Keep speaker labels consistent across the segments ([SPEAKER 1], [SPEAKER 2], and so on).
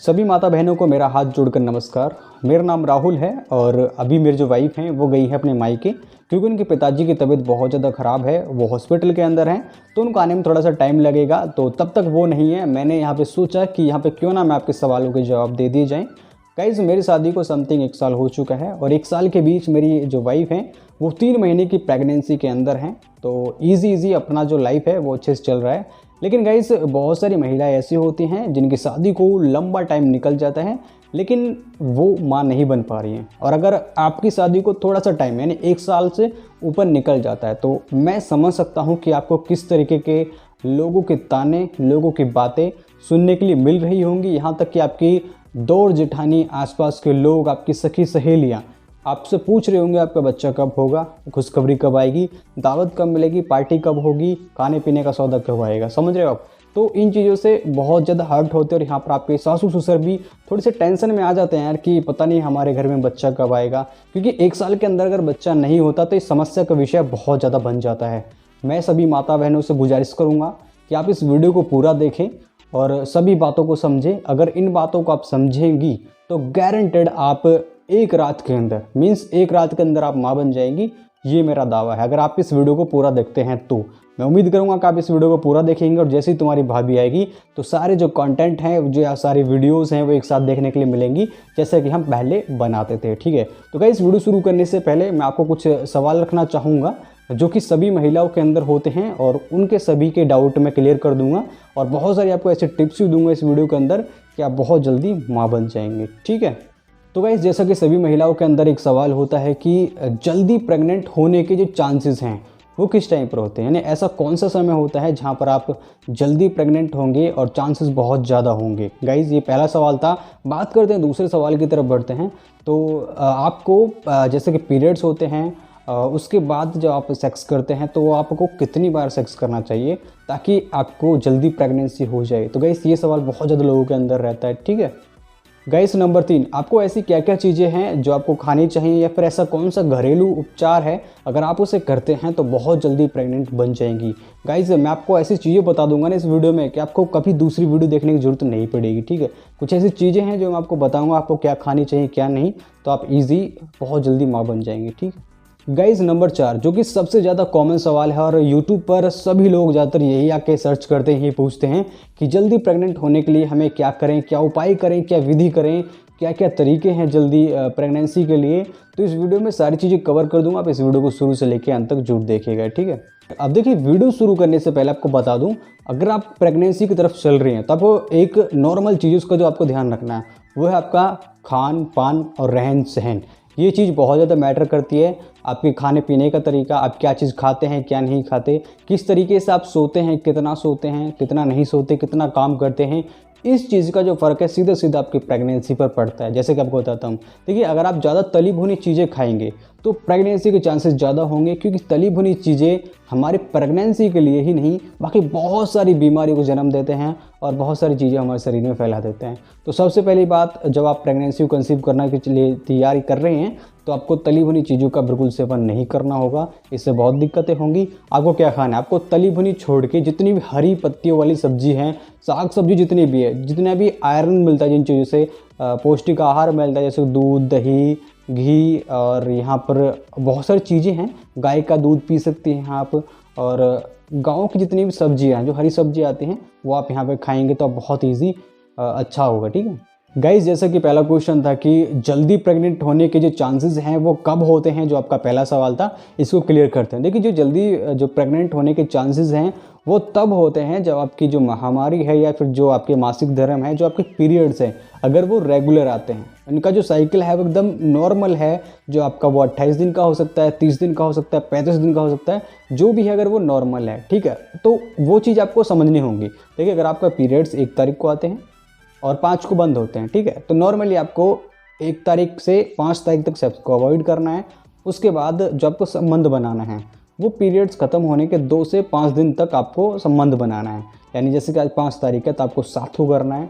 [SPEAKER 1] सभी माता बहनों को मेरा हाथ जोड़कर नमस्कार। मेरा नाम राहुल है और अभी मेरी जो वाइफ हैं वो गई है अपने मायके, क्योंकि उनके पिताजी की तबीयत बहुत ज़्यादा ख़राब है। वो हॉस्पिटल के अंदर हैं, तो उनको आने में थोड़ा सा टाइम लगेगा। तो तब तक वो नहीं है, मैंने यहाँ पे सोचा कि यहाँ पे क्यों ना मैं आपके सवालों के जवाब दे दिए जाएँ। गाइज़, मेरी शादी को समथिंग 1 साल हो चुका है और 1 साल के बीच मेरी जो वाइफ हैं वो 3 महीने की प्रेगनेंसी के अंदर हैं। तो ईज़ी अपना जो लाइफ है वो अच्छे से चल रहा है। लेकिन गाइस, बहुत सारी महिलाएं ऐसी होती हैं जिनकी शादी को लंबा टाइम निकल जाता है, लेकिन वो माँ नहीं बन पा रही हैं। और अगर आपकी शादी को थोड़ा सा टाइम यानी 1 साल से ऊपर निकल जाता है, तो मैं समझ सकता हूँ कि आपको किस तरीके के लोगों के ताने, लोगों की बातें सुनने के लिए मिल रही होंगी। यहाँ तक कि आपकी दौड़ जेठानी, आसपास के लोग, आपकी सखी सहेलियाँ आपसे पूछ रहे होंगे आपका बच्चा कब होगा, खुशखबरी कब आएगी, दावत कब मिलेगी, पार्टी कब होगी, खाने पीने का सौदा कब आएगा। समझ रहे हो आप? तो इन चीज़ों से बहुत ज़्यादा हर्ट होते हैं और यहाँ पर आपके सासू ससुर भी थोड़े से टेंशन में आ जाते हैं यार कि पता नहीं हमारे घर में बच्चा कब आएगा। क्योंकि 1 साल के अंदर अगर बच्चा नहीं होता तो इस समस्या का विषय बहुत ज़्यादा बन जाता है। मैं सभी माता बहनों से गुजारिश करूँगा कि आप इस वीडियो को पूरा देखें और सभी बातों को समझें। अगर इन बातों को आप समझेंगी तो गारंटेड आप 1 रात के अंदर, मीन्स 1 रात के अंदर आप माँ बन जाएंगी। ये मेरा दावा है। अगर आप इस वीडियो को पूरा देखते हैं तो मैं उम्मीद करूंगा कि आप इस वीडियो को पूरा देखेंगे और जैसे ही तुम्हारी भाभी आएगी तो सारे जो कंटेंट हैं, जो सारी वीडियोस हैं, वो एक साथ देखने के लिए मिलेंगी, जैसे कि हम पहले बनाते थे। ठीक है, तो गाइस, वीडियो शुरू करने से पहले मैं आपको कुछ सवाल रखना चाहूँगा जो कि सभी महिलाओं के अंदर होते हैं और उनके सभी के डाउट मैं क्लियर कर दूंगा और बहुत सारी आपको ऐसे टिप्स भी दूंगा इस वीडियो के अंदर कि आप बहुत जल्दी माँ बन जाएंगे। ठीक है, तो गाइस, जैसा कि सभी महिलाओं के अंदर एक सवाल होता है कि जल्दी प्रेग्नेंट होने के जो चांसेस हैं वो किस टाइम पर होते हैं, यानी ऐसा कौन सा समय होता है जहां पर आप जल्दी प्रेग्नेंट होंगे और चांसेस बहुत ज़्यादा होंगे। गाइस, ये पहला सवाल था। बात करते हैं दूसरे सवाल की तरफ बढ़ते हैं। तो आपको जैसे कि पीरियड्स होते हैं, उसके बाद जब आप सेक्स करते हैं तो आपको कितनी बार सेक्स करना चाहिए ताकि आपको जल्दी प्रेगनेंसी हो जाए। तो गाइस, ये सवाल बहुत ज़्यादा लोगों के अंदर रहता है। ठीक है गाइस, नंबर 3, आपको ऐसी क्या क्या चीज़ें हैं जो आपको खानी चाहिए या फिर ऐसा कौन सा घरेलू उपचार है अगर आप उसे करते हैं तो बहुत जल्दी प्रेग्नेंट बन जाएंगी। गाइस, मैं आपको ऐसी चीज़ें बता दूंगा ना इस वीडियो में कि आपको कभी दूसरी वीडियो देखने की जरूरत नहीं पड़ेगी। ठीक है, कुछ ऐसी चीज़ें हैं जो मैं आपको बताऊँगा आपको क्या खानी चाहिए क्या नहीं, तो आप ईजी बहुत जल्दी माँ बन जाएंगे। ठीक है गाइज, नंबर 4, जो कि सबसे ज़्यादा कॉमन सवाल है और यूट्यूब पर सभी लोग ज़्यादातर यही आके सर्च करते हैं, ये पूछते हैं कि जल्दी प्रेग्नेंट होने के लिए हमें क्या करें, क्या उपाय करें, क्या विधि करें, क्या क्या तरीके हैं जल्दी प्रेगनेंसी के लिए। तो इस वीडियो में सारी चीज़ें कवर कर दूंगा। आप इस वीडियो को शुरू से लेकर अंत तक जरूर देखिएगा। ठीक है, अब देखिए, वीडियो शुरू करने से पहले आपको बता दूं, अगर आप प्रेगनेंसी की तरफ चल रही हैं तब एक नॉर्मल चीज़ उसका जो आपको ध्यान रखना है वो है आपका खान पान और रहन सहन। ये चीज़ बहुत ज़्यादा मैटर करती है। आपके खाने पीने का तरीका, आप क्या चीज़ खाते हैं क्या नहीं खाते, किस तरीके से आप सोते हैं, कितना नहीं सोते, कितना काम करते हैं, इस चीज़ का जो फ़र्क है सीधा सीधा आपकी प्रेगनेंसी पर पड़ता है। जैसे कि आपको बताता हूँ, देखिए, अगर आप ज़्यादा तली भुनी चीज़ें खाएंगे तो प्रेगनेंसी के चांसेस ज़्यादा होंगे, क्योंकि तली भुनी चीज़ें हमारी प्रेगनेंसी के लिए ही नहीं बाकी बहुत सारी बीमारियों को जन्म देते हैं और बहुत सारी चीज़ें हमारे शरीर में फैला देते हैं। तो सबसे पहली बात, जब आप प्रेगनेंसी को कंसीव करने के लिए तैयारी कर रहे हैं तो आपको तली भुनी चीज़ों का बिल्कुल सेवन नहीं करना होगा, इससे बहुत दिक्कतें होंगी। आपको क्या खाना है, आपको तली भुनी छोड़ के जितनी भी हरी पत्तियों वाली सब्जी हैं, साग सब्जी जितनी भी है, जितना भी आयरन मिलता है, जिन चीज़ों से पौष्टिक आहार मिलता है, जैसे दूध, दही, घी, और यहाँ पर बहुत सारी चीज़ें हैं। गाय का दूध पी सकती हैं आप, और गाँव की जितनी भी सब्जियाँ हैं, जो हरी सब्जी आती हैं, वो आप यहाँ पे खाएंगे तो आप बहुत ईजी अच्छा होगा। ठीक है गाइज, जैसा कि पहला क्वेश्चन था कि जल्दी प्रेग्नेंट होने के जो चांसेस हैं वो कब होते हैं, जो आपका पहला सवाल था, इसको क्लियर करते हैं। देखिए, जो प्रेग्नेंट होने के चांसेस हैं वो तब होते हैं जब आपकी जो महामारी है या फिर जो आपके मासिक धर्म है, जो आपके पीरियड्स हैं, अगर वो रेगुलर आते हैं, इनका जो साइकिल है वो एकदम नॉर्मल है, जो आपका वो 28 दिन का हो सकता है, 30 दिन का हो सकता है, 35 दिन का हो सकता है, जो भी है, अगर वो नॉर्मल है, ठीक है, तो वो चीज़ आपको समझनी होगी। देखिए, अगर आपका पीरियड्स 1 तारीख को आते हैं और 5 को बंद होते हैं, ठीक है, तो नॉर्मली आपको 1 तारीख से 5 तारीख तक सेक्स को अवॉइड करना है। उसके बाद जो आपको संबंध बनाना है वो पीरियड्स ख़त्म होने के 2 से 5 दिन तक आपको संबंध बनाना है। यानी जैसे कि आज 5 तारीख है तो आपको 7 को करना है,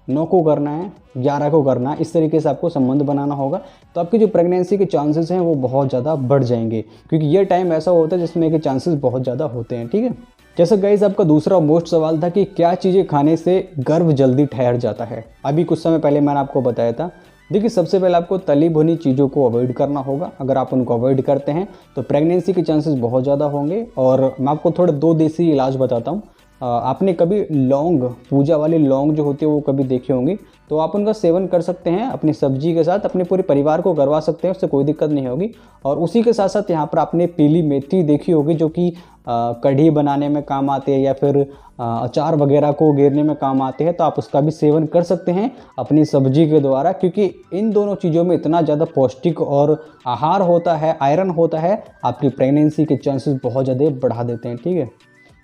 [SPEAKER 1] 9 को करना है, 11 को करना है, इस तरीके से आपको संबंध बनाना होगा। तो आपकी जो प्रेगनेंसी के चांसेस हैं वो बहुत ज़्यादा बढ़ जाएंगे, क्योंकि ये टाइम ऐसा होता है जिसमें के चांसेस बहुत ज़्यादा होते हैं। ठीक है, जैसा गाइस आपका दूसरा मोस्ट सवाल था कि क्या चीज़ें खाने से गर्भ जल्दी ठहर जाता है। अभी कुछ समय पहले मैंने आपको बताया था। देखिए सबसे पहले आपको तली भुनी चीज़ों को अवॉइड करना होगा। अगर आप उनको अवॉइड करते हैं तो प्रेगनेंसी के चांसेस बहुत ज़्यादा होंगे। और मैं आपको थोड़े 2 देसी इलाज बताता हूँ। आपने कभी लौंग, पूजा वाली लौंग जो होती है वो कभी देखी होंगी, तो आप उनका सेवन कर सकते हैं अपनी सब्जी के साथ, अपने पूरे परिवार को करवा सकते हैं, उससे कोई दिक्कत नहीं होगी। और उसी के साथ साथ यहाँ पर आपने पीली मेथी देखी होगी जो कि कढ़ी बनाने में काम आती है या फिर अचार वगैरह को गेरने में काम आते हैं, तो आप उसका भी सेवन कर सकते हैं अपनी सब्जी के द्वारा, क्योंकि इन दोनों चीज़ों में इतना ज़्यादा पौष्टिक और आहार होता है, आयरन होता है, आपकी प्रेगनेंसी के चांसेस बहुत ज़्यादा बढ़ा देते हैं। ठीक है।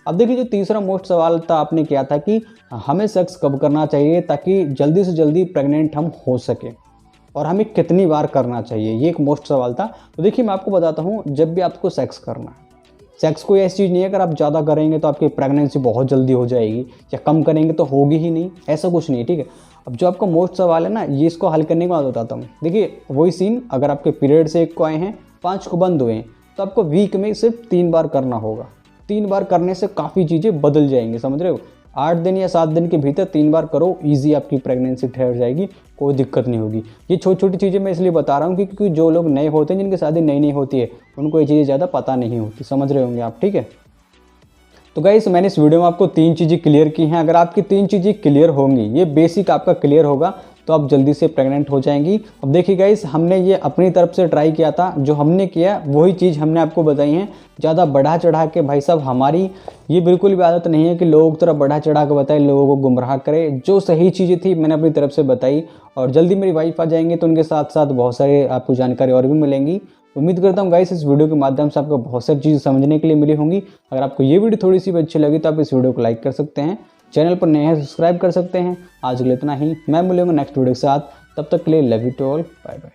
[SPEAKER 1] अब देखिए जो तीसरा मोस्ट सवाल था आपने किया था कि हमें सेक्स कब करना चाहिए ताकि जल्दी से जल्दी प्रेग्नेंट हम हो सके, और हमें कितनी बार करना चाहिए, ये एक मोस्ट सवाल था। तो देखिए मैं आपको बताता हूँ, जब भी आपको सेक्स करना है, सेक्स कोई ऐसी चीज़ नहीं है अगर आप ज़्यादा करेंगे तो आपकी प्रेगनेंसी बहुत जल्दी हो जाएगी, या कम करेंगे तो होगी ही नहीं, ऐसा कुछ नहीं है। ठीक है। अब जो आपका मोस्ट सवाल है ना, ये इसको हल करने के बाद बताता हूँ। देखिए वही सीन, अगर आपके पीरियड से 1 को आए हैं, 5 को बंद हुए हैं, तो आपको वीक में सिर्फ 3 बार करना होगा। 3 बार करने से काफ़ी चीज़ें बदल जाएंगी, समझ रहे हो। 8 दिन या 7 दिन के भीतर 3 बार करो, ईजी आपकी प्रेगनेंसी ठहर जाएगी, कोई दिक्कत नहीं होगी। ये छोटी छोटी चीज़ें मैं इसलिए बता रहा हूँ क्योंकि जो लोग नए होते हैं, जिनकी शादी नई नई होती है, उनको ये चीज़ें ज़्यादा पता नहीं होती, समझ रहे होंगे आप। ठीक है। तो गाइस मैंने इस वीडियो में आपको 3 चीज़ें क्लियर की हैं। अगर आपकी 3 चीज़ें क्लियर होंगी, ये बेसिक आपका क्लियर होगा, तो आप जल्दी से प्रेग्नेंट हो जाएंगी। अब देखिए गाइस, हमने ये अपनी तरफ से ट्राई किया था, जो हमने किया वही चीज़ हमने आपको बताई है। ज़्यादा बढ़ा चढ़ा के भाई साहब, हमारी ये बिल्कुल भी आदत नहीं है कि लोगों की तरह बढ़ा चढ़ा के बताए, लोगों को गुमराह करे। जो सही चीज़ें थी मैंने अपनी तरफ से बताई, और जल्दी मेरी वाइफ आ जाएंगे तो उनके साथ साथ बहुत सारे आपको जानकारी और भी मिलेंगी। उम्मीद करता हूँ गाइस इस वीडियो के माध्यम से आपको बहुत सारी चीज़ें समझने के लिए मिली होंगी। अगर आपको ये वीडियो थोड़ी सी भी अच्छी लगी तो आप इस वीडियो को लाइक कर सकते हैं, चैनल पर नए हैं सब्सक्राइब कर सकते हैं। आज के लिए इतना ही, मैं मिलूंगा नेक्स्ट वीडियो के साथ, तब तक के लिए love you to all, bye bye.